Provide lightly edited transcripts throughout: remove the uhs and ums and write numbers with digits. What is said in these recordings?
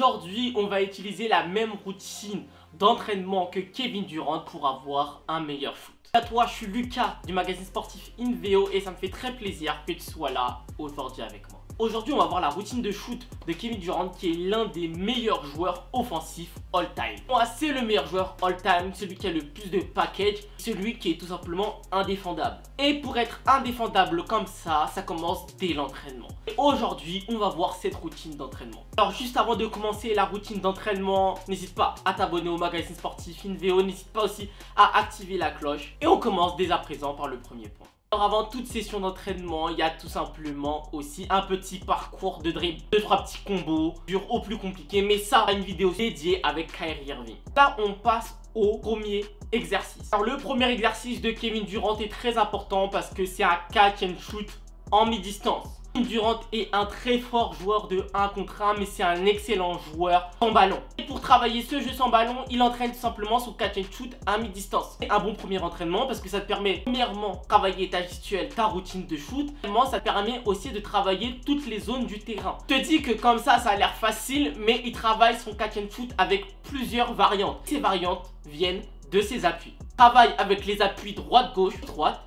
Aujourd'hui, on va utiliser la même routine d'entraînement que Kevin Durant pour avoir un meilleur shoot. À toi, je suis Lucas du magazine sportif InVeo et ça me fait très plaisir que tu sois là aujourd'hui avec moi. Aujourd'hui, on va voir la routine de shoot de Kevin Durant qui est l'un des meilleurs joueurs offensifs all-time. Moi, c'est le meilleur joueur all-time, celui qui a le plus de package, celui qui est tout simplement indéfendable. Et pour être indéfendable comme ça commence dès l'entraînement. Aujourd'hui, on va voir cette routine d'entraînement. Alors, juste avant de commencer la routine d'entraînement, n'hésite pas à t'abonner au magazine sportif InVeo, n'hésite pas aussi à activer la cloche. Et on commence dès à présent par le premier point. Alors avant toute session d'entraînement, il y a tout simplement aussi un petit parcours de dribble, 2-3 petits combos, dur au plus compliqué, mais ça, une vidéo dédiée avec Kyrie Irving. Là, on passe au premier exercice. Alors le premier exercice de Kevin Durant est très important parce que c'est un catch and shoot en mi-distance. Kevin Durant est un très fort joueur de 1 contre 1, mais c'est un excellent joueur sans ballon. Et pour travailler ce jeu sans ballon, il entraîne tout simplement son catch and shoot à mi-distance. C'est un bon premier entraînement parce que ça te permet premièrement de travailler ta gestuelle, ta routine de shoot. Deuxièmement, ça te permet aussi de travailler toutes les zones du terrain. Je te dis que comme ça a l'air facile, mais il travaille son catch and shoot avec plusieurs variantes. Ces variantes viennent de ses appuis. Il travaille avec les appuis droite-gauche, droite.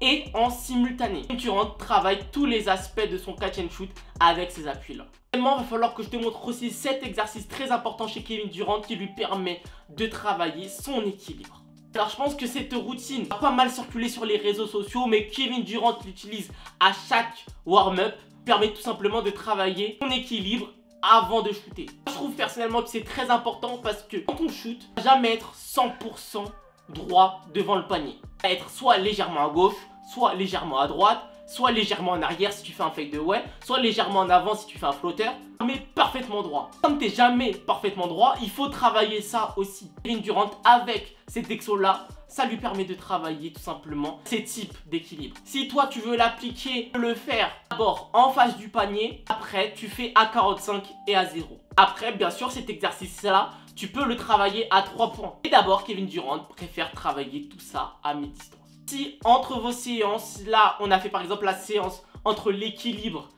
Et en simultané, Durant travaille tous les aspects de son catch and shoot avec ces appuis là. Vraiment, il va falloir que je te montre aussi cet exercice très important chez Kevin Durant qui lui permet de travailler son équilibre. Alors je pense que cette routine a pas mal circulé sur les réseaux sociaux, mais Kevin Durant l'utilise à chaque warm-up, permet tout simplement de travailler son équilibre avant de shooter. Je trouve personnellement que c'est très important parce que quand on shoot, jamais être 100% droit devant le panier. Être soit légèrement à gauche, soit légèrement à droite, soit légèrement en arrière si tu fais un fade away, soit légèrement en avant si tu fais un flotteur, mais parfaitement droit. Comme tu n'es jamais parfaitement droit, il faut travailler ça aussi. Kevin Durant avec cet exo là, ça lui permet de travailler tout simplement ces types d'équilibre. Si toi tu veux l'appliquer, le faire d'abord en face du panier, après tu fais à 45 et à 0. Après bien sûr cet exercice là, tu peux le travailler à 3 points. Et d'abord Kevin Durant préfère travailler tout ça à mi-distance. Si entre vos séances, là on a fait par exemple la séance entre l'équilibre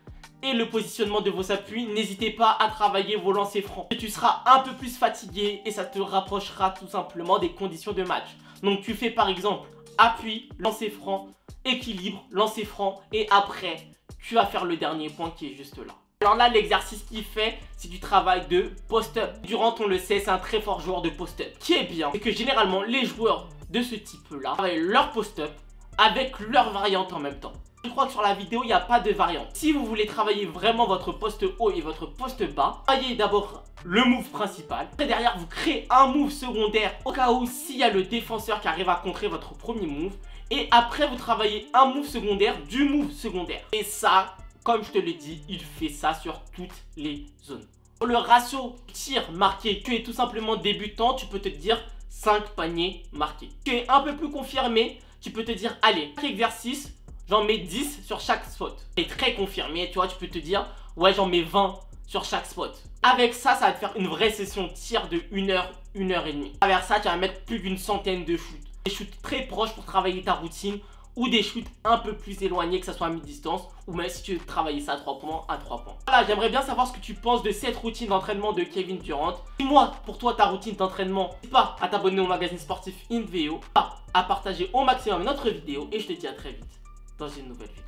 et le positionnement de vos appuis, n'hésitez pas à travailler vos lancers francs. Tu seras un peu plus fatigué et ça te rapprochera tout simplement des conditions de match. Donc tu fais par exemple appui, lancer franc, équilibre, lancer franc et après tu vas faire le dernier point qui est juste là. Alors là l'exercice qu'il fait c'est du travail de post-up. Durant on le sait c'est un très fort joueur de post-up. Ce qui est bien c'est que généralement les joueurs de ce type là travaillent leur post-up avec leur variante en même temps. Je crois que sur la vidéo il n'y a pas de variante. Si vous voulez travailler vraiment votre poste haut et votre poste bas, travaillez d'abord le move principal. Après derrière vous créez un move secondaire au cas où s'il y a le défenseur qui arrive à contrer votre premier move. Et après vous travaillez un move secondaire du move secondaire. Et ça, comme je te l'ai dit, il fait ça sur toutes les zones. Pour le ratio tir marqué, tu es tout simplement débutant, tu peux te dire 5 paniers marqués. Tu es un peu plus confirmé, tu peux te dire allez, chaque exercice, j'en mets 10 sur chaque spot. Tu es très confirmé, tu vois, tu peux te dire ouais j'en mets 20 sur chaque spot. Avec ça, ça va te faire une vraie session tir de 1 heure, 1 heure et demie. Avec ça, tu vas mettre plus d'une centaine de shoots. Des shoots très proches pour travailler ta routine ou des shoots un peu plus éloignés, que ça soit à mi-distance ou même si tu veux travailler ça à 3 points, à 3 points. Voilà, j'aimerais bien savoir ce que tu penses de cette routine d'entraînement de Kevin Durant. Dis-moi pour toi ta routine d'entraînement. N'hésite pas à t'abonner au magazine sportif InVeo, pas à partager au maximum notre vidéo et je te dis à très vite dans une nouvelle vidéo.